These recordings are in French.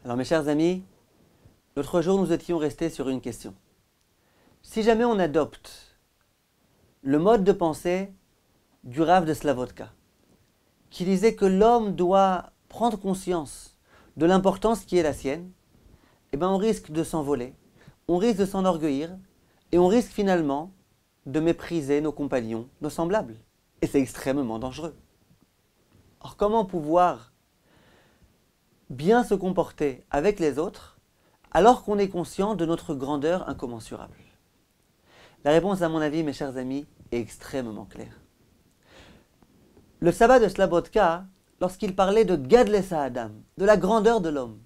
Alors mes chers amis, l'autre jour nous étions restés sur une question. Si jamais on adopte le mode de pensée du Rav de Slabodka, qui disait que l'homme doit prendre conscience de l'importance qui est la sienne, eh bien on risque de s'envoler, on risque de s'enorgueillir, et on risque finalement de mépriser nos compagnons, nos semblables. Et c'est extrêmement dangereux. Or, comment pouvoir bien se comporter avec les autres alors qu'on est conscient de notre grandeur incommensurable? La réponse, à mon avis, mes chers amis, est extrêmement claire. Le sabbat de Slabodka, lorsqu'il parlait de Gadles Adam, de la grandeur de l'homme,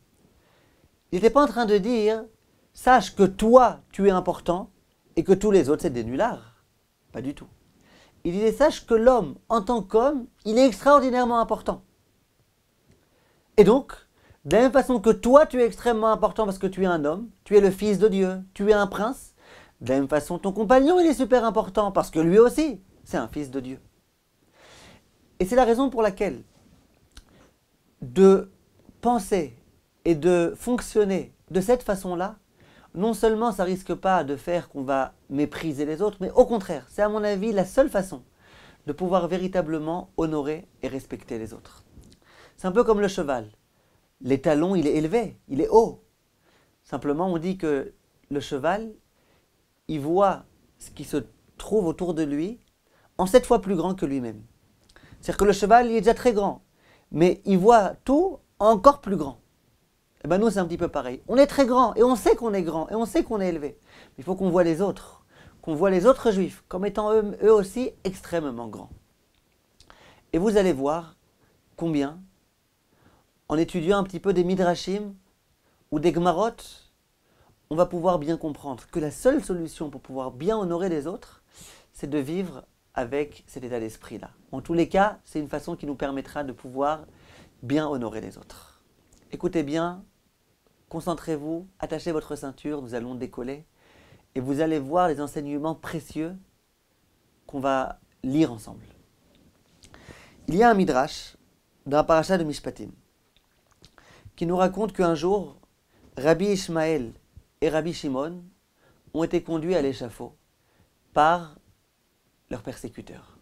il n'était pas en train de dire « Sache que toi, tu es important et que tous les autres, c'est des nullards. » Pas du tout. Il disait « Sache que l'homme, en tant qu'homme, il est extraordinairement important. » Et donc, de la même façon que toi, tu es extrêmement important parce que tu es un homme, tu es le fils de Dieu, tu es un prince, de la même façon, ton compagnon, il est super important parce que lui aussi, c'est un fils de Dieu. Et c'est la raison pour laquelle de penser et de fonctionner de cette façon-là, non seulement ça risque pas de faire qu'on va mépriser les autres, mais au contraire, c'est à mon avis la seule façon de pouvoir véritablement honorer et respecter les autres. C'est un peu comme le cheval. L'étalon, il est élevé, il est haut. Simplement, on dit que le cheval, il voit ce qui se trouve autour de lui en 7 fois plus grand que lui-même. C'est-à-dire que le cheval, il est déjà très grand, mais il voit tout encore plus grand. Et bien nous, c'est un petit peu pareil. On est très grand, et on sait qu'on est grand, et on sait qu'on est élevé. Mais il faut qu'on voit les autres juifs, comme étant eux aussi extrêmement grands. Et vous allez voir combien, en étudiant un petit peu des midrashim ou des gmarot, on va pouvoir bien comprendre que la seule solution pour pouvoir bien honorer les autres, c'est de vivre avec cet état d'esprit-là. En tous les cas, c'est une façon qui nous permettra de pouvoir bien honorer les autres. Écoutez bien, concentrez-vous, attachez votre ceinture, nous allons décoller, et vous allez voir les enseignements précieux qu'on va lire ensemble. Il y a un midrash dans la paracha de Mishpatim qui nous raconte qu'un jour, Rabbi Ishmael et Rabbi Shimon ont été conduits à l'échafaud par leurs persécuteurs.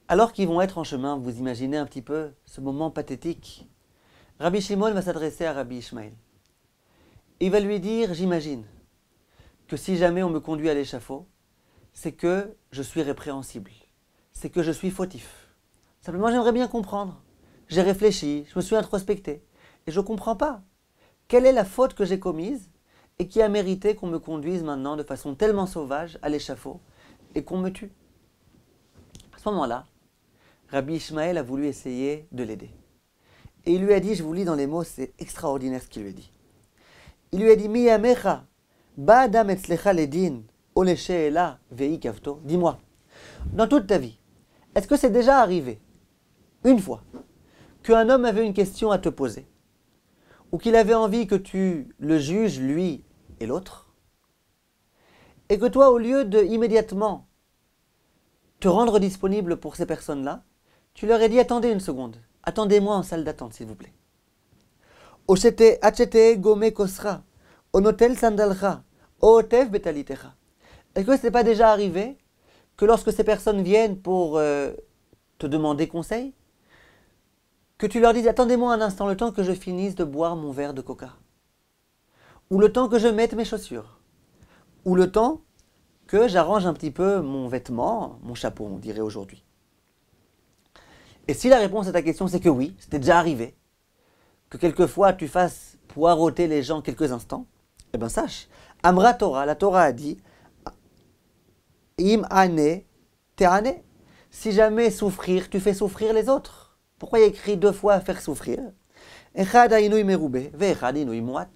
Alors qu'ils vont être en chemin, vous imaginez un petit peu ce moment pathétique. Rabbi Shimon va s'adresser à Rabbi Ishmael. Il va lui dire, j'imagine que si jamais on me conduit à l'échafaud, c'est que je suis répréhensible, c'est que je suis fautif. Simplement, j'aimerais bien comprendre. J'ai réfléchi, je me suis introspecté, et je ne comprends pas. Quelle est la faute que j'ai commise et qui a mérité qu'on me conduise maintenant de façon tellement sauvage à l'échafaud et qu'on me tue? À ce moment-là, Rabbi Ishmael a voulu essayer de l'aider. Et il lui a dit, je vous lis dans les mots, c'est extraordinaire ce qu'il lui a dit. Il lui a dit, Miyamecha, ba adam etzlecha ledin, ole she'ela vei kavto. Dis-moi, dans toute ta vie, est-ce que c'est déjà arrivé, une fois, qu'un homme avait une question à te poser, ou qu'il avait envie que tu le juges, lui et l'autre, et que toi, au lieu de immédiatement te rendre disponible pour ces personnes-là, tu leur ai dit, attendez une seconde, attendez-moi en salle d'attente, s'il vous plaît. Achete gome kosra, onotel sandalcha, ootef betalitecha. Est-ce que ce n'est pas déjà arrivé que lorsque ces personnes viennent pour te demander conseil, que tu leur dises, attendez-moi un instant, le temps que je finisse de boire mon verre de coca, ou le temps que je mette mes chaussures, ou le temps que j'arrange un petit peu mon vêtement, mon chapeau, on dirait aujourd'hui. Et si la réponse à ta question c'est que oui, c'était déjà arrivé, que quelquefois tu fasses poireauter les gens quelques instants, eh bien sache, Amra Torah, la Torah a dit, Im ane te ane, si jamais souffrir, tu fais souffrir les autres. Pourquoi il y a écrit 2 fois faire souffrir? Echad hainui merube, ve'echad hainui muat.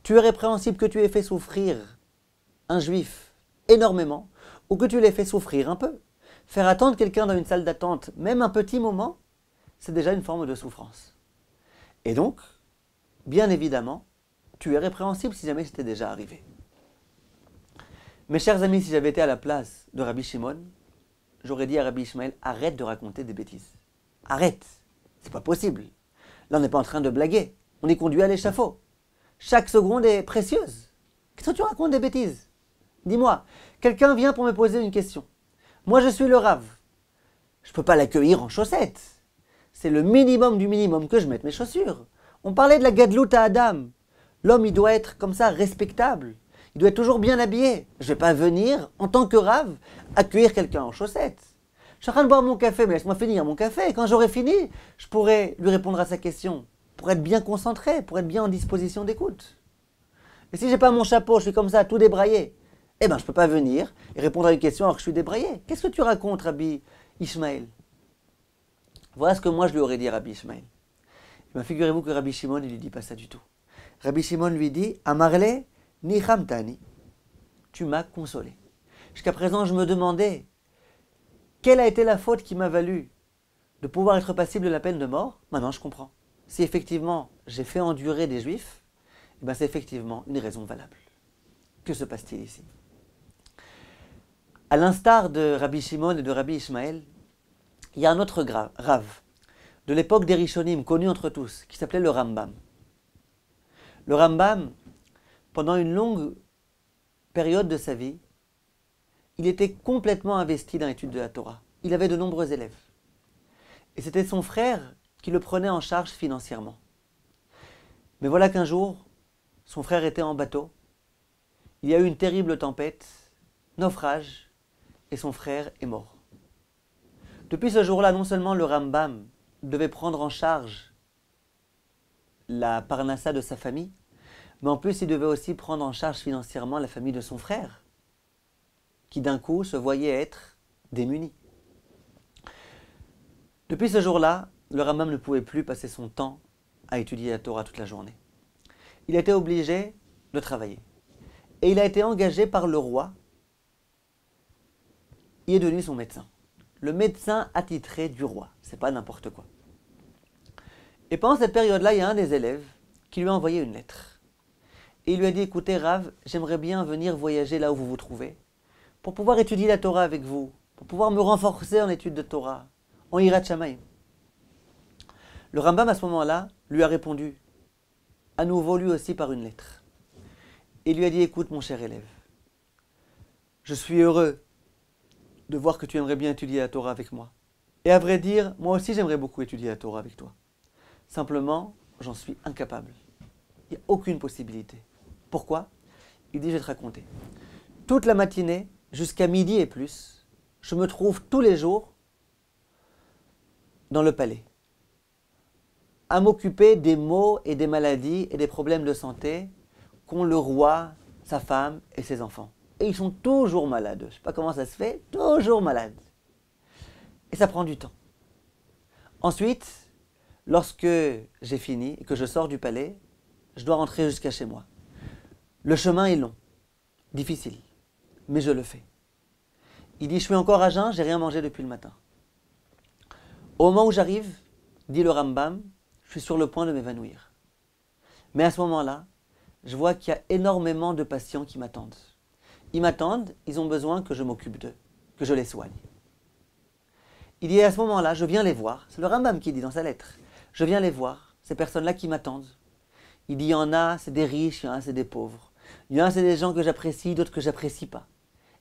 Tu es répréhensible que tu aies fait souffrir un juif énormément, ou que tu l'aies fait souffrir un peu. Faire attendre quelqu'un dans une salle d'attente, même un petit moment, c'est déjà une forme de souffrance. Et donc, bien évidemment, tu es répréhensible si jamais c'était déjà arrivé. Mes chers amis, si j'avais été à la place de Rabbi Shimon, j'aurais dit à Rabbi Ishmael, arrête de raconter des bêtises. Arrête, c'est pas possible. Là, on n'est pas en train de blaguer. On est conduit à l'échafaud. Chaque seconde est précieuse. Qu'est-ce que tu racontes des bêtises? Dis-moi, quelqu'un vient pour me poser une question. Moi, je suis le Rav. Je ne peux pas l'accueillir en chaussettes. C'est le minimum du minimum que je mette mes chaussures. On parlait de la gadlout à Adam. L'homme, il doit être comme ça, respectable. Il doit être toujours bien habillé. Je ne vais pas venir, en tant que Rav, accueillir quelqu'un en chaussettes. Je suis en train de boire mon café, mais laisse-moi finir mon café. Quand j'aurai fini, je pourrai lui répondre à sa question. Pour être bien concentré, pour être bien en disposition d'écoute. Et si j'ai pas mon chapeau, je suis comme ça, tout débraillé, eh ben je peux pas venir et répondre à une question alors que je suis débraillé. Qu'est-ce que tu racontes, Rabbi Ishmael? Voilà ce que moi je lui aurais dit à Rabbi Ishmael. Eh ben, figurez-vous que Rabbi Shimon, il lui dit pas ça du tout. Rabbi Shimon lui dit, Amarle nichamtani, tu m'as consolé. Jusqu'à présent, je me demandais, quelle a été la faute qui m'a valu de pouvoir être passible de la peine de mort? Maintenant, je comprends. Si effectivement j'ai fait endurer des juifs, eh ben, c'est effectivement une raison valable. Que se passe-t-il ici? À l'instar de Rabbi Shimon et de Rabbi Ishmael, il y a un autre Rav de l'époque des Rishonim, connu entre tous, qui s'appelait le Rambam. Le Rambam, pendant une longue période de sa vie, il était complètement investi dans l'étude de la Torah. Il avait de nombreux élèves. Et c'était son frère qui le prenait en charge financièrement. Mais voilà qu'un jour, son frère était en bateau, il y a eu une terrible tempête, naufrage, et son frère est mort. Depuis ce jour-là, non seulement le Rambam devait prendre en charge la parnassa de sa famille, mais en plus il devait aussi prendre en charge financièrement la famille de son frère, qui d'un coup se voyait être démuni. Depuis ce jour-là, le Rambam ne pouvait plus passer son temps à étudier la Torah toute la journée. Il était obligé de travailler. Et il a été engagé par le roi. Il est devenu son médecin. Le médecin attitré du roi. C'est pas n'importe quoi. Et pendant cette période-là, il y a un des élèves qui lui a envoyé une lettre. Et il lui a dit, écoutez Rav, j'aimerais bien venir voyager là où vous vous trouvez, pour pouvoir étudier la Torah avec vous, pour pouvoir me renforcer en études de Torah, en Hirat Shamayim. Le Rambam, à ce moment-là, lui a répondu, à nouveau lui aussi par une lettre. Et lui a dit, écoute mon cher élève, je suis heureux de voir que tu aimerais bien étudier la Torah avec moi. Et à vrai dire, moi aussi j'aimerais beaucoup étudier la Torah avec toi. Simplement, j'en suis incapable. Il n'y a aucune possibilité. Pourquoi? Il dit, je vais te raconter. Toute la matinée, jusqu'à midi et plus, je me trouve tous les jours dans le palais, à m'occuper des maux et des maladies et des problèmes de santé qu'ont le roi, sa femme et ses enfants. Et ils sont toujours malades. Je ne sais pas comment ça se fait, toujours malades. Et ça prend du temps. Ensuite, lorsque j'ai fini et que je sors du palais, je dois rentrer jusqu'à chez moi. Le chemin est long, difficile, mais je le fais. Il dit, je suis encore à jeun, j'ai rien mangé depuis le matin. Au moment où j'arrive, dit le Rambam, je suis sur le point de m'évanouir. Mais à ce moment-là, je vois qu'il y a énormément de patients qui m'attendent. Ils m'attendent, ils ont besoin que je m'occupe d'eux, que je les soigne. Il dit à ce moment-là, je viens les voir, c'est le Rambam qui dit dans sa lettre, je viens les voir, ces personnes-là qui m'attendent. Il dit, il y en a, c'est des riches, il y en a, c'est des pauvres. Il y en a, c'est des gens que j'apprécie, d'autres que j'apprécie pas.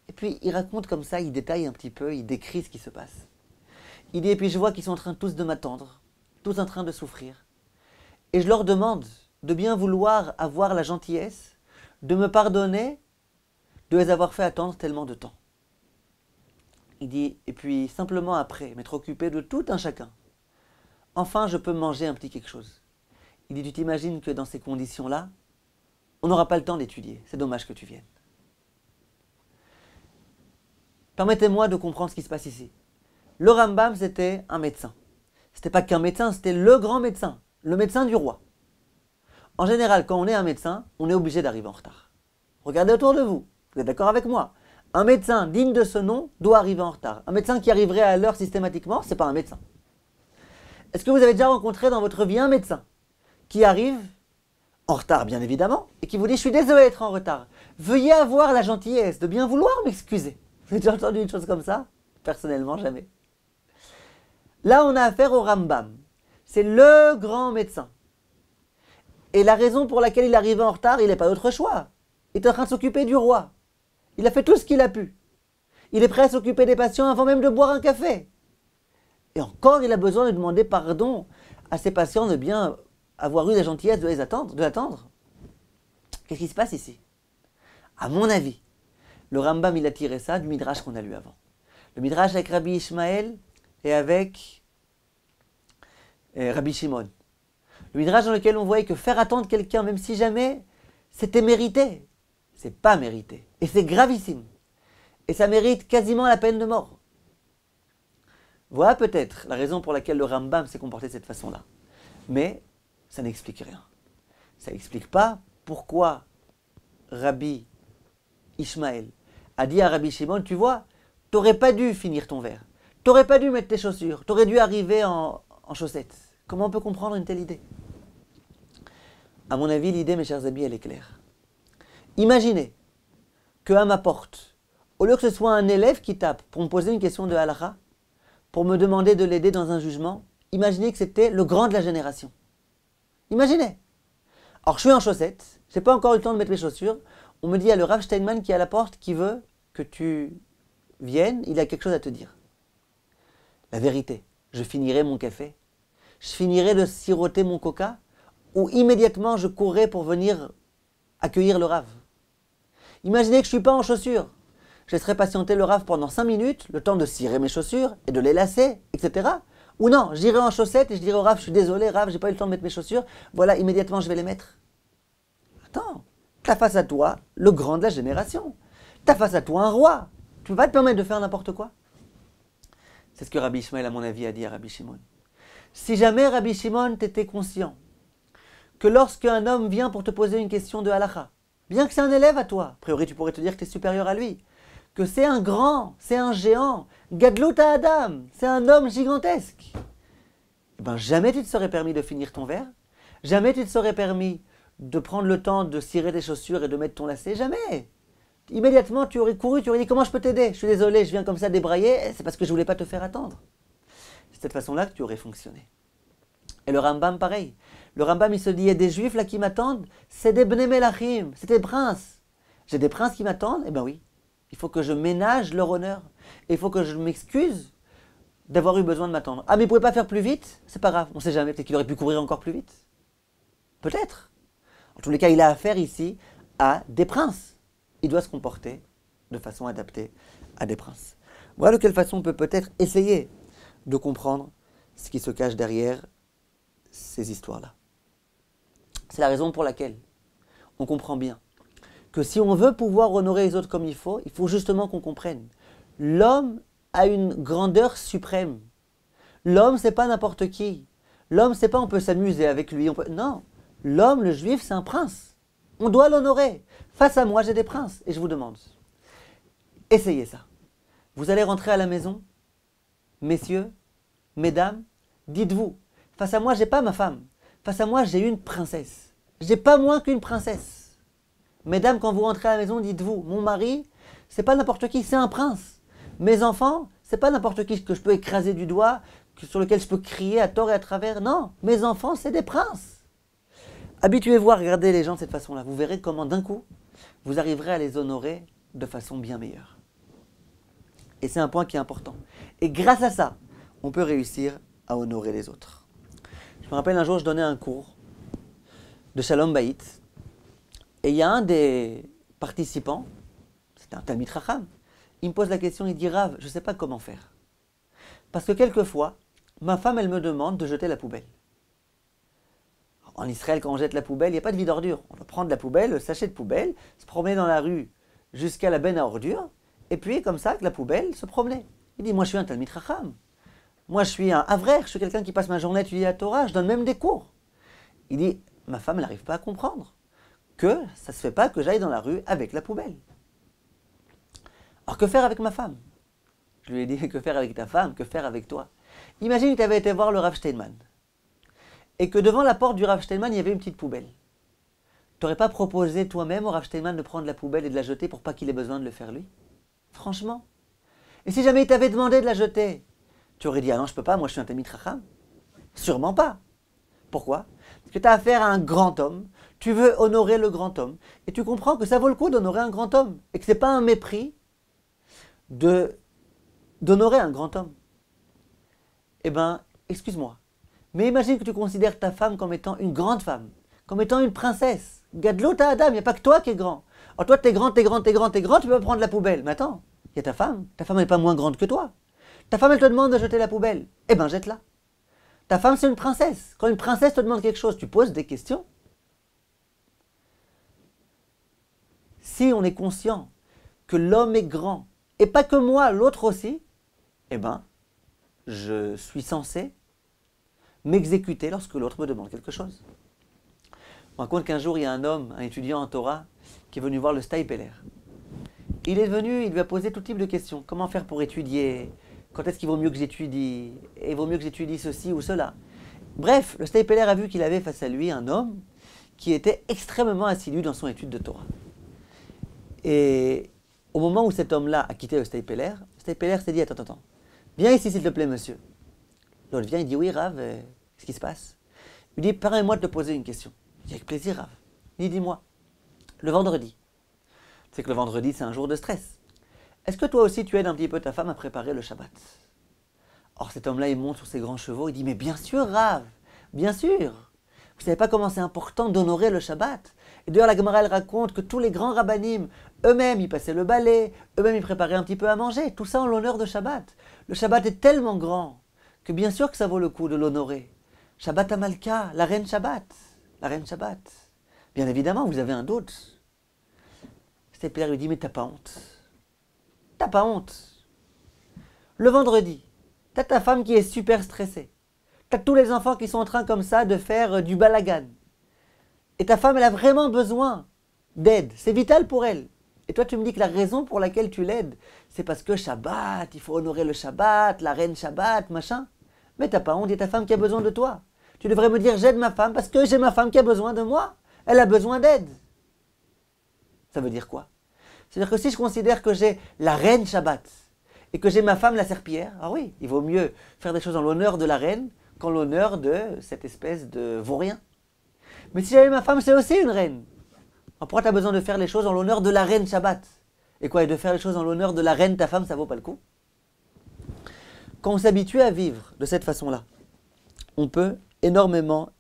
Et puis, il raconte comme ça, il détaille un petit peu, il décrit ce qui se passe. Il dit, et puis je vois qu'ils sont en train tous de m'attendre, tous en train de souffrir. Et je leur demande de bien vouloir avoir la gentillesse de me pardonner de les avoir fait attendre tellement de temps. Il dit, et puis simplement après, m'être occupé de tout un chacun, enfin je peux manger un petit quelque chose. Il dit, tu t'imagines que dans ces conditions-là, on n'aura pas le temps d'étudier, c'est dommage que tu viennes. Permettez-moi de comprendre ce qui se passe ici. Le Rambam, c'était un médecin. C'était pas qu'un médecin, c'était le grand médecin, le médecin du roi. En général, quand on est un médecin, on est obligé d'arriver en retard. Regardez autour de vous, vous êtes d'accord avec moi? Un médecin digne de ce nom doit arriver en retard. Un médecin qui arriverait à l'heure systématiquement, c'est pas un médecin. Est-ce que vous avez déjà rencontré dans votre vie un médecin qui arrive en retard, bien évidemment, et qui vous dit « Je suis désolé d'être en retard. Veuillez avoir la gentillesse de bien vouloir m'excuser. » Vous avez déjà entendu une chose comme ça? Personnellement, jamais. Là, on a affaire au Rambam. C'est le grand médecin. Et la raison pour laquelle il est arrivé en retard, il n'a pas d'autre choix. Il est en train de s'occuper du roi. Il a fait tout ce qu'il a pu. Il est prêt à s'occuper des patients avant même de boire un café. Et encore, il a besoin de demander pardon à ses patients de bien avoir eu la gentillesse de l'attendre. Qu'est-ce qui se passe ici? À mon avis, le Rambam, il a tiré ça du Midrash qu'on a lu avant. Le Midrash avec Rabbi Ishmael et avec Rabbi Shimon. Le Midrash dans lequel on voyait que faire attendre quelqu'un, même si jamais c'était mérité, c'est pas mérité. Et c'est gravissime. Et ça mérite quasiment la peine de mort. Voilà peut-être la raison pour laquelle le Rambam s'est comporté de cette façon-là. Mais ça n'explique rien. Ça n'explique pas pourquoi Rabbi Ishmael a dit à Rabbi Shimon, tu vois, t'aurais pas dû finir ton verre. T'aurais pas dû mettre tes chaussures. T'aurais dû arriver en chaussettes. Comment on peut comprendre une telle idée? À mon avis, l'idée, mes chers amis, elle est claire. Imaginez qu'à ma porte, au lieu que ce soit un élève qui tape pour me poser une question de halakha, pour me demander de l'aider dans un jugement, imaginez que c'était le grand de la génération. Imaginez. Alors, je suis en chaussettes, j'ai pas encore eu le temps de mettre mes chaussures. On me dit, il y a le Rav Steinman qui est à la porte qui veut que tu viennes, il a quelque chose à te dire. La vérité, je finirai mon café, je finirai de siroter mon coca, ou immédiatement je courrai pour venir accueillir le Rav. Imaginez que je ne suis pas en chaussures. Je laisserai patienter le Rav pendant 5 minutes, le temps de cirer mes chaussures et de les lacer, etc. Ou non, j'irai en chaussettes et je dirai au Rav, je suis désolé Rav, j'ai pas eu le temps de mettre mes chaussures, voilà, immédiatement je vais les mettre. Attends, t'as face à toi le grand de la génération. T'as face à toi un roi. Tu peux pas te permettre de faire n'importe quoi. C'est ce que Rabbi Ishmael, à mon avis, a dit à Rabbi Shimon. Si jamais Rabbi Shimon t'était conscient que lorsqu'un homme vient pour te poser une question de halakha, bien que c'est un élève à toi, a priori tu pourrais te dire que tu es supérieur à lui, que c'est un grand, c'est un géant, Gadlut Adam, c'est un homme gigantesque, eh ben jamais tu te serais permis de finir ton verre, jamais tu te serais permis de prendre le temps de cirer tes chaussures et de mettre ton lacet, jamais. Immédiatement tu aurais couru, tu aurais dit comment je peux t'aider? Je suis désolé, je viens comme ça débrailler, c'est parce que je voulais pas te faire attendre. C'est de cette façon-là que tu aurais fonctionné. Et le Rambam pareil. Le Rambam il se dit, il y a des juifs là qui m'attendent, c'est des Bnei Melachim, c'est des princes. J'ai des princes qui m'attendent, eh ben oui. Il faut que je ménage leur honneur. Et il faut que je m'excuse d'avoir eu besoin de m'attendre. Ah mais il ne pouvait pas faire plus vite? C'est pas grave, on ne sait jamais, peut-être qu'il aurait pu courir encore plus vite. Peut-être. En tous les cas, il a affaire ici à des princes. Il doit se comporter de façon adaptée à des princes. Voilà de quelle façon on peut peut-être essayer de comprendre ce qui se cache derrière ces histoires-là. C'est la raison pour laquelle on comprend bien que si on veut pouvoir honorer les autres comme il faut justement qu'on comprenne. L'homme a une grandeur suprême. L'homme, c'est pas n'importe qui. L'homme, c'est pas on peut s'amuser avec lui. Non, l'homme, le juif, c'est un prince. On doit l'honorer. Face à moi, j'ai des princes. Et je vous demande, essayez ça. Vous allez rentrer à la maison, messieurs, mesdames, dites-vous, face à moi, j'ai pas ma femme. Face à moi, j'ai une princesse. J'ai pas moins qu'une princesse. Mesdames, quand vous rentrez à la maison, dites-vous, mon mari, c'est pas n'importe qui, c'est un prince. Mes enfants, c'est pas n'importe qui que je peux écraser du doigt, sur lequel je peux crier à tort et à travers. Non, mes enfants, c'est des princes. Habituez-vous à regarder les gens de cette façon-là. Vous verrez comment d'un coup, vous arriverez à les honorer de façon bien meilleure. Et c'est un point qui est important. Et grâce à ça, on peut réussir à honorer les autres. Je me rappelle un jour, je donnais un cours de Shalom Bayit. Et il y a un des participants, c'était un Talmid Chacham, il me pose la question, il dit « Rav, je ne sais pas comment faire. Parce que quelquefois, ma femme, elle me demande de jeter la poubelle. En Israël, quand on jette la poubelle, il n'y a pas de vide ordure. On va prendre la poubelle, le sachet de poubelle, se promener dans la rue jusqu'à la benne à ordures, et puis comme ça, avec la poubelle, se promener. Il dit « Moi, je suis un Talmid Chacham. Moi, je suis un Avrer, je suis quelqu'un qui passe ma journée à étudier la Torah, je donne même des cours. » Il dit « Ma femme, elle n'arrive pas à comprendre que ça ne se fait pas que j'aille dans la rue avec la poubelle. » Alors que faire avec ma femme? Je lui ai dit, que faire avec ta femme? Que faire avec toi? Imagine que tu avais été voir le Rav Steinman et que devant la porte du Rav Steinman, il y avait une petite poubelle. Tu n'aurais pas proposé toi-même au Rav Steinman de prendre la poubelle et de la jeter pour pas qu'il ait besoin de le faire lui? Franchement. Et si jamais il t'avait demandé de la jeter, tu aurais dit, ah non, je peux pas, moi je suis un Talmid Chacham? Sûrement pas. Pourquoi? Parce que tu as affaire à un grand homme, tu veux honorer le grand homme, et tu comprends que ça vaut le coup d'honorer un grand homme, et que ce n'est pas un mépris d'honorer un grand homme. Eh bien, excuse-moi, mais imagine que tu considères ta femme comme étant une grande femme, comme étant une princesse. Gadlo ta Adam, il n'y a pas que toi qui es grand. Alors toi, t'es grand, tu peux pas prendre la poubelle. Mais attends, il y a ta femme n'est pas moins grande que toi. Ta femme, elle te demande de jeter la poubelle. Eh ben, jette-la. Ta femme, c'est une princesse. Quand une princesse te demande quelque chose, tu poses des questions. Si on est conscient que l'homme est grand, et pas que moi, l'autre aussi, eh ben, je suis censé m'exécuter lorsque l'autre me demande quelque chose. On raconte qu'un jour, il y a un homme, un étudiant en Torah, qui est venu voir le Steipeler. Il est venu, il lui a posé tout type de questions. Comment faire pour étudier? Quand est-ce qu'il vaut mieux que j'étudie? Et il vaut mieux que j'étudie ceci ou cela. Bref, le Steipeler a vu qu'il avait face à lui un homme qui était extrêmement assidu dans son étude de Torah. Et au moment où cet homme-là a quitté le Steipeler s'est dit, attends, viens ici s'il te plaît monsieur. L'autre vient, il dit, oui Rav, qu'est-ce qui se passe? Il lui dit, permets-moi de te poser une question. Il dit, avec plaisir Rav. Il dit, dis-moi, le vendredi, c'est que le vendredi c'est un jour de stress. Est-ce que toi aussi tu aides un petit peu ta femme à préparer le Shabbat? Or cet homme-là, il monte sur ses grands chevaux, il dit, mais bien sûr Rav, bien sûr. Vous ne savez pas comment c'est important d'honorer le Shabbat. Et d'ailleurs, la Gemara, elle raconte que tous les grands rabbanim, eux-mêmes, ils passaient le balai, eux-mêmes, ils préparaient un petit peu à manger. Tout ça en l'honneur de Shabbat. Le Shabbat est tellement grand que bien sûr que ça vaut le coup de l'honorer. Shabbat Amalka, la reine Shabbat. La reine Shabbat. Bien évidemment, vous avez un doute. Stepler lui dit, mais t'as pas honte. T'as pas honte. Le vendredi, t'as ta femme qui est super stressée. T'as tous les enfants qui sont en train comme ça de faire du balagan. Et ta femme, elle a vraiment besoin d'aide. C'est vital pour elle. Et toi, tu me dis que la raison pour laquelle tu l'aides, c'est parce que Shabbat, il faut honorer le Shabbat, la reine Shabbat, machin. Mais t'as pas honte, il y a ta femme qui a besoin de toi. Tu devrais me dire, j'aide ma femme parce que j'ai ma femme qui a besoin de moi. Elle a besoin d'aide. Ça veut dire quoi? C'est-à-dire que si je considère que j'ai la reine Shabbat et que j'ai ma femme la serpillière, ah oui, il vaut mieux faire des choses en l'honneur de la reine qu'en l'honneur de cette espèce de vaurien. Mais si j'avais ma femme, c'est aussi une reine. Alors pourquoi tu as besoin de faire les choses en l'honneur de la reine Shabbat? Et quoi, et de faire les choses en l'honneur de la reine ta femme, ça vaut pas le coup? Quand on s'habitue à vivre de cette façon-là, on peut énormément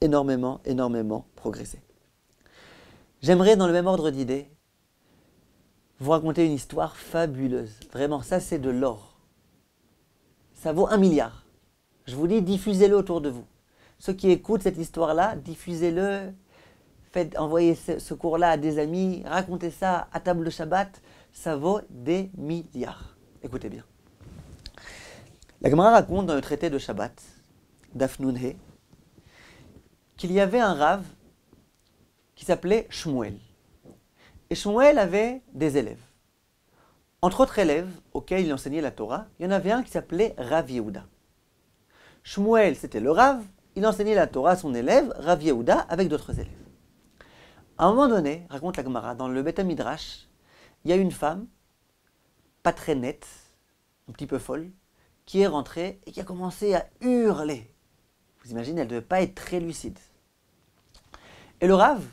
progresser. J'aimerais, dans le même ordre d'idées, vous raconter une histoire fabuleuse. Vraiment, ça c'est de l'or. Ça vaut 1 milliard. Je vous dis, diffusez-le autour de vous. Ceux qui écoutent cette histoire-là, diffusez-le, envoyez ce cours-là à des amis, racontez ça à table de Shabbat, ça vaut des milliards. Écoutez bien. La Gemara raconte dans le traité de Shabbat, Daf Nun He, qu'il y avait un Rav qui s'appelait Shmuel. Et Shmuel avait des élèves. Entre autres élèves auxquels il enseignait la Torah, il y en avait un qui s'appelait Rav Yehuda. Shmuel, c'était le Rav, il enseignait la Torah à son élève, Rav Yehuda, avec d'autres élèves. À un moment donné, raconte la Gemara, dans le Beth Midrash, il y a une femme, pas très nette, un petit peu folle, qui est rentrée et qui a commencé à hurler. Vous imaginez, elle ne devait pas être très lucide. Et le Rav,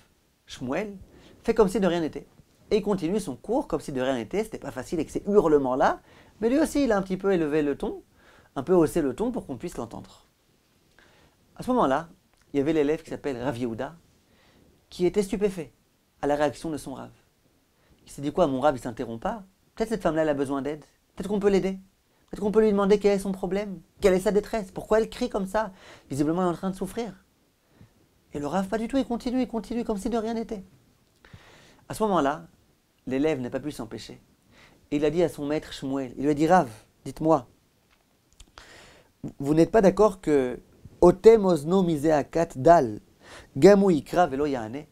Shmuel, fait comme si de rien n'était. Et il continue son cours comme si de rien n'était. C'était pas facile avec ces hurlements-là. Mais lui aussi, il a un petit peu élevé le ton, un peu haussé le ton pour qu'on puisse l'entendre. À ce moment-là, il y avait l'élève qui s'appelle Rav Yehuda, qui était stupéfait à la réaction de son Rav. Il s'est dit quoi, mon Rav, il ne s'interrompt pas? Peut-être cette femme-là, elle a besoin d'aide. Peut-être qu'on peut l'aider. Peut-être qu'on peut lui demander quel est son problème, quelle est sa détresse, pourquoi elle crie comme ça. Visiblement, elle est en train de souffrir. Et le Rav, pas du tout, il continue comme si de rien n'était. À ce moment-là, l'élève n'a pas pu s'empêcher. Et il a dit à son maître Shmuel, il lui a dit, Rav, dites-moi, vous n'êtes pas d'accord que Otem Ozno Miseakat Dal, Gamu Ikra Velo Yahane?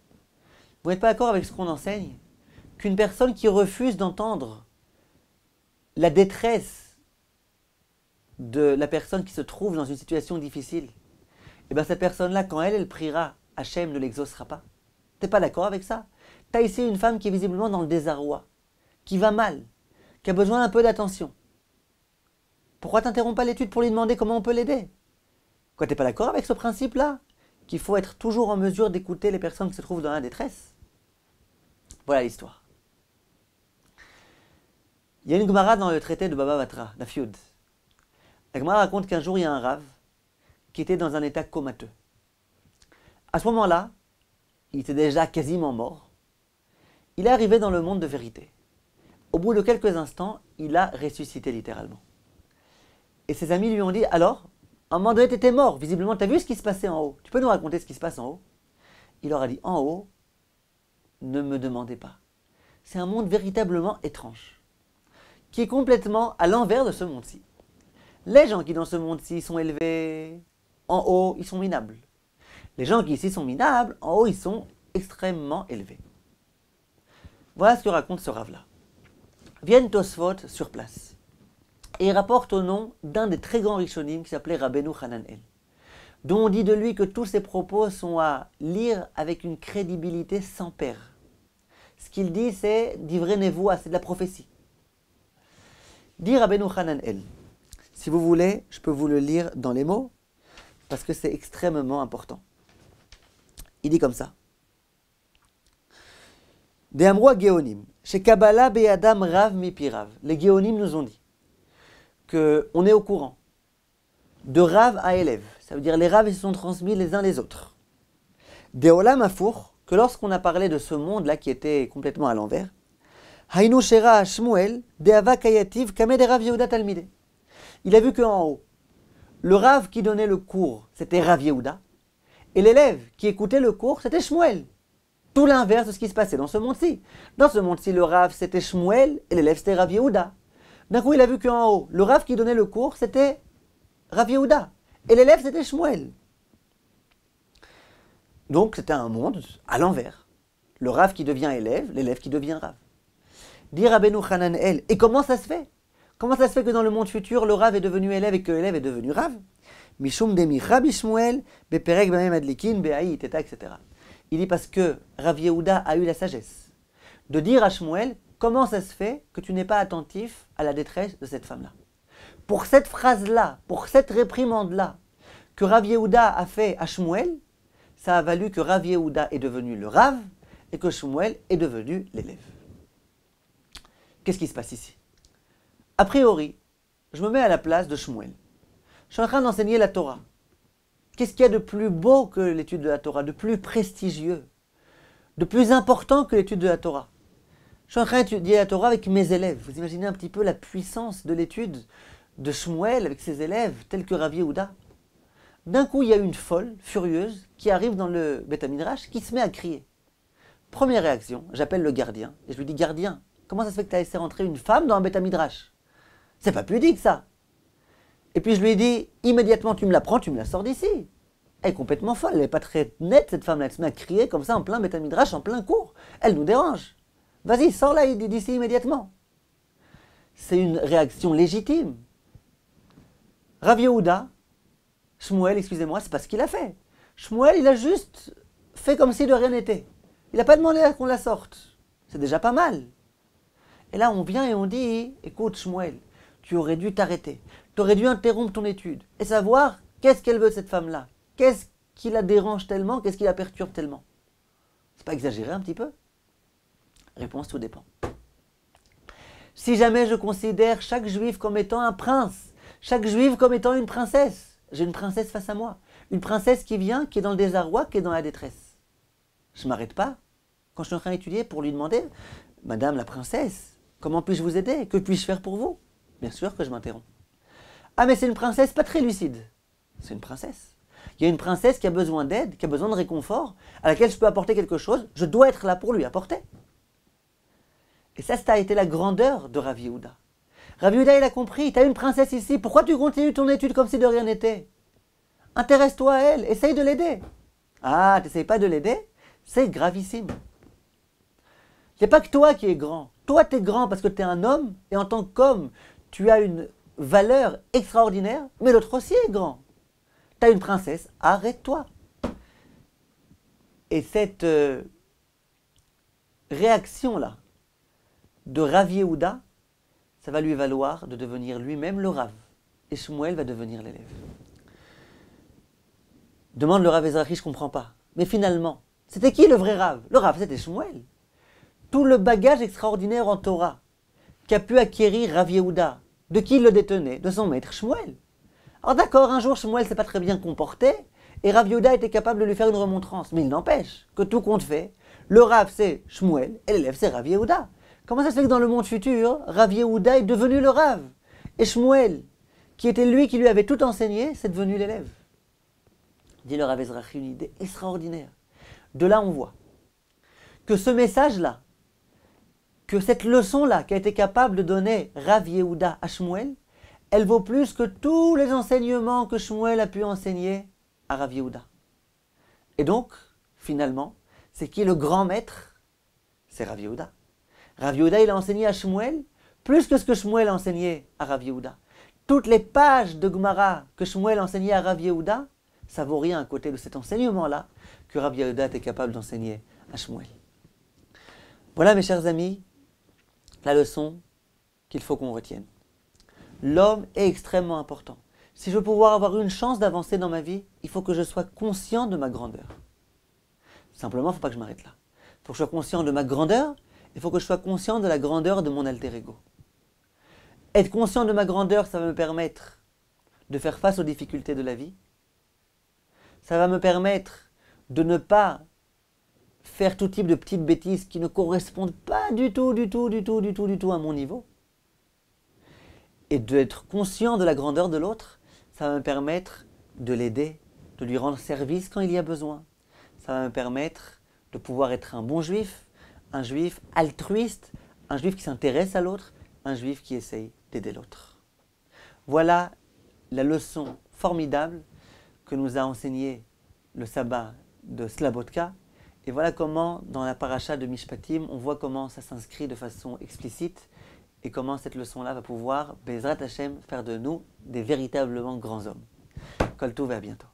Vous n'êtes pas d'accord avec ce qu'on enseigne? Qu'une personne qui refuse d'entendre la détresse de la personne qui se trouve dans une situation difficile, et bien cette personne-là, quand elle priera, Hachem ne l'exaucera pas. Tu n'es pas d'accord avec ça? Tu as ici une femme qui est visiblement dans le désarroi, qui va mal, qui a besoin d'un peu d'attention. Pourquoi tu n'interromps pas l'étude pour lui demander comment on peut l'aider? Quoi, tu n'es pas d'accord avec ce principe-là? qu'il faut être toujours en mesure d'écouter les personnes qui se trouvent dans la détresse. Voilà l'histoire. Il y a une Gemara dans le traité de Baba Batra, la Fiud. La Gemara raconte qu'un jour, il y a un rave qui était dans un état comateux. À ce moment-là, il était déjà quasiment mort. Il est arrivé dans le monde de vérité. Au bout de quelques instants, il a ressuscité littéralement. Et ses amis lui ont dit, alors, à un moment donné, tu étais mort. Visiblement, tu as vu ce qui se passait en haut. Tu peux nous raconter ce qui se passe en haut? Il leur a dit, en haut, ne me demandez pas. C'est un monde véritablement étrange, qui est complètement à l'envers de ce monde-ci. Les gens qui dans ce monde-ci sont élevés, en haut, ils sont minables. Les gens qui ici sont minables, en haut, ils sont extrêmement élevés. Voilà ce que raconte ce rave-là. Viennent Tosfot sur place. Et il rapporte au nom d'un des très grands rishonim qui s'appelait Rabbeinu Hananel, dont on dit de lui que tous ses propos sont à lire avec une crédibilité sans pair. Ce qu'il dit, c'est d'ivrei nevoua, c'est de la prophétie. Dit Rabbeinu Hananel. Si vous voulez, je peux vous le lire dans les mots, parce que c'est extrêmement important. Il dit comme ça. De Amroa Géonim, chez Kabbalah Beyadam Rav Mipirav. Les Géonim nous ont dit qu'on est au courant de Rav à élève. Ça veut dire les Rav ils se sont transmis les uns les autres. De Olam Afour, que lorsqu'on a parlé de ce monde-là qui était complètement à l'envers, Hainu Shera Shmuel, de Ava Kayativ, Kamed Rav Yehuda Talmide. Il a vu qu'en haut, le Rav qui donnait le cours, c'était Rav Yehuda, et l'élève qui écoutait le cours, c'était Shmuel. Tout l'inverse de ce qui se passait dans ce monde-ci. Dans ce monde-ci, le Rav, c'était Shmuel, et l'élève, c'était Rav Yehuda. D'un coup, il a vu qu'en haut, le Rav qui donnait le cours, c'était Rav Yehuda, et l'élève, c'était Shmuel. Donc, c'était un monde à l'envers. Le Rav qui devient élève, l'élève qui devient Rav. Dit Rabbeinu Hananel, et comment ça se fait? Comment ça se fait que dans le monde futur, le Rav est devenu élève et que l'élève est devenu Rav? Mishum demicha bishmuel, beperek bamem adlikin, be'aï, teta, etc. Il dit parce que Rav Yehuda a eu la sagesse de dire à Shmuel, comment ça se fait que tu n'es pas attentif à la détresse de cette femme-là? Pour cette phrase-là, pour cette réprimande-là, que Rav Yehuda a fait à Shmuel, ça a valu que Rav Yehuda est devenu le Rav et que Shmuel est devenu l'élève. Qu'est-ce qui se passe ici? A priori, je me mets à la place de Shmuel. Je suis en train d'enseigner la Torah. Qu'est-ce qu'il y a de plus beau que l'étude de la Torah, de plus prestigieux, de plus important que l'étude de la Torah? Je suis en train d'étudier la Torah avec mes élèves. Vous imaginez un petit peu la puissance de l'étude de Shmuel avec ses élèves, tels que Rav Yehuda. D'un coup, il y a une folle, furieuse, qui arrive dans le Beth Midrash, qui se met à crier. Première réaction, j'appelle le gardien, et je lui dis, gardien, comment ça se fait que tu as laissé rentrer une femme dans un Beth Midrash? C'est pas pudique ça. Et puis je lui ai dit, immédiatement tu me la prends, tu me la sors d'ici. Elle est complètement folle, elle n'est pas très nette cette femme-là, elle se met à crier comme ça en plein Beth Midrash, en plein cours. Elle nous dérange. Vas-y, sors-la d'ici immédiatement. C'est une réaction légitime. Rav Yehuda, Shmuel, excusez-moi, c'est pas ce qu'il a fait. Shmuel, il a juste fait comme si de rien n'était. Il n'a pas demandé à qu'on la sorte. C'est déjà pas mal. Et là, on vient et on dit, écoute Shmuel, tu aurais dû t'arrêter. Tu aurais dû interrompre ton étude et savoir qu'est-ce qu'elle veut cette femme-là. Qu'est-ce qui la dérange tellement, qu'est-ce qui la perturbe tellement. C'est pas exagéré un petit peu? Réponse, tout dépend. Si jamais je considère chaque juif comme étant un prince, chaque juive comme étant une princesse, j'ai une princesse face à moi. Une princesse qui vient, qui est dans le désarroi, qui est dans la détresse. Je ne m'arrête pas quand je suis en train d'étudier pour lui demander, Madame la princesse, comment puis-je vous aider? Que puis-je faire pour vous? Bien sûr que je m'interromps. Ah mais c'est une princesse pas très lucide. C'est une princesse. Il y a une princesse qui a besoin d'aide, qui a besoin de réconfort, à laquelle je peux apporter quelque chose, je dois être là pour lui apporter. Et ça a été la grandeur de Rav Yehuda. Rav Yehuda, il a compris, tu as une princesse ici, pourquoi tu continues ton étude comme si de rien n'était? Intéresse-toi à elle, essaye de l'aider. Ah, tu n'essayes pas de l'aider? C'est gravissime. Il n'y a pas que toi qui es grand. Toi, tu es grand parce que tu es un homme, et en tant qu'homme, tu as une valeur extraordinaire, mais l'autre aussi est grand. Tu as une princesse, arrête-toi. Et cette réaction-là de Rav Yehuda, ça va lui valoir de devenir lui-même le Rav. Et Shmuel va devenir l'élève. Demande le Rav Ezrahi, je ne comprends pas. Mais finalement, c'était qui le vrai Rav? Le Rav, c'était Shmuel. Tout le bagage extraordinaire en Torah qu'a pu acquérir Rav Yehuda, de qui il le détenait? De son maître Shmuel. Alors d'accord, un jour Shmuel s'est pas très bien comporté, et Rav Yehuda était capable de lui faire une remontrance. Mais il n'empêche que tout compte fait, le Rav c'est Shmuel, et l'élève c'est Rav Yehuda. Comment ça se fait que dans le monde futur, Rav Yehuda est devenu le Rav? Et Shmuel, qui était lui qui lui avait tout enseigné, c'est devenu l'élève. Dit le Rav Ezrahi, une idée extraordinaire. De là, on voit que ce message-là, que cette leçon-là qu'a été capable de donner Rav Yehuda à Shmuel, elle vaut plus que tous les enseignements que Shmuel a pu enseigner à Rav Yehuda. Et donc, finalement, c'est qui le grand maître? C'est Rav Yehuda. Rav Yehuda, il a enseigné à Shmuel plus que ce que Shmuel a enseigné à Rav Yehuda. Toutes les pages de Gemara que Shmuel a enseigné à Rav Yehuda, ça vaut rien à côté de cet enseignement-là que Rav Yehuda était capable d'enseigner à Shmuel. Voilà, mes chers amis, la leçon qu'il faut qu'on retienne. L'homme est extrêmement important. Si je veux pouvoir avoir une chance d'avancer dans ma vie, il faut que je sois conscient de ma grandeur. Simplement, il ne faut pas que je m'arrête là. Il faut que je sois conscient de ma grandeur, il faut que je sois conscient de la grandeur de mon alter ego. Être conscient de ma grandeur, ça va me permettre de faire face aux difficultés de la vie. Ça va me permettre de ne pas faire tout type de petites bêtises qui ne correspondent pas du tout à mon niveau. Et d'être conscient de la grandeur de l'autre, ça va me permettre de l'aider, de lui rendre service quand il y a besoin. Ça va me permettre de pouvoir être un bon juif, un juif altruiste, un juif qui s'intéresse à l'autre, un juif qui essaye d'aider l'autre. Voilà la leçon formidable que nous a enseigné le sabbat de Slabotka. Et voilà comment, dans la paracha de Mishpatim, on voit comment ça s'inscrit de façon explicite et comment cette leçon-là va pouvoir, Bezrat Hashem, faire de nous des véritablement grands hommes. Kol Tov et à bientôt.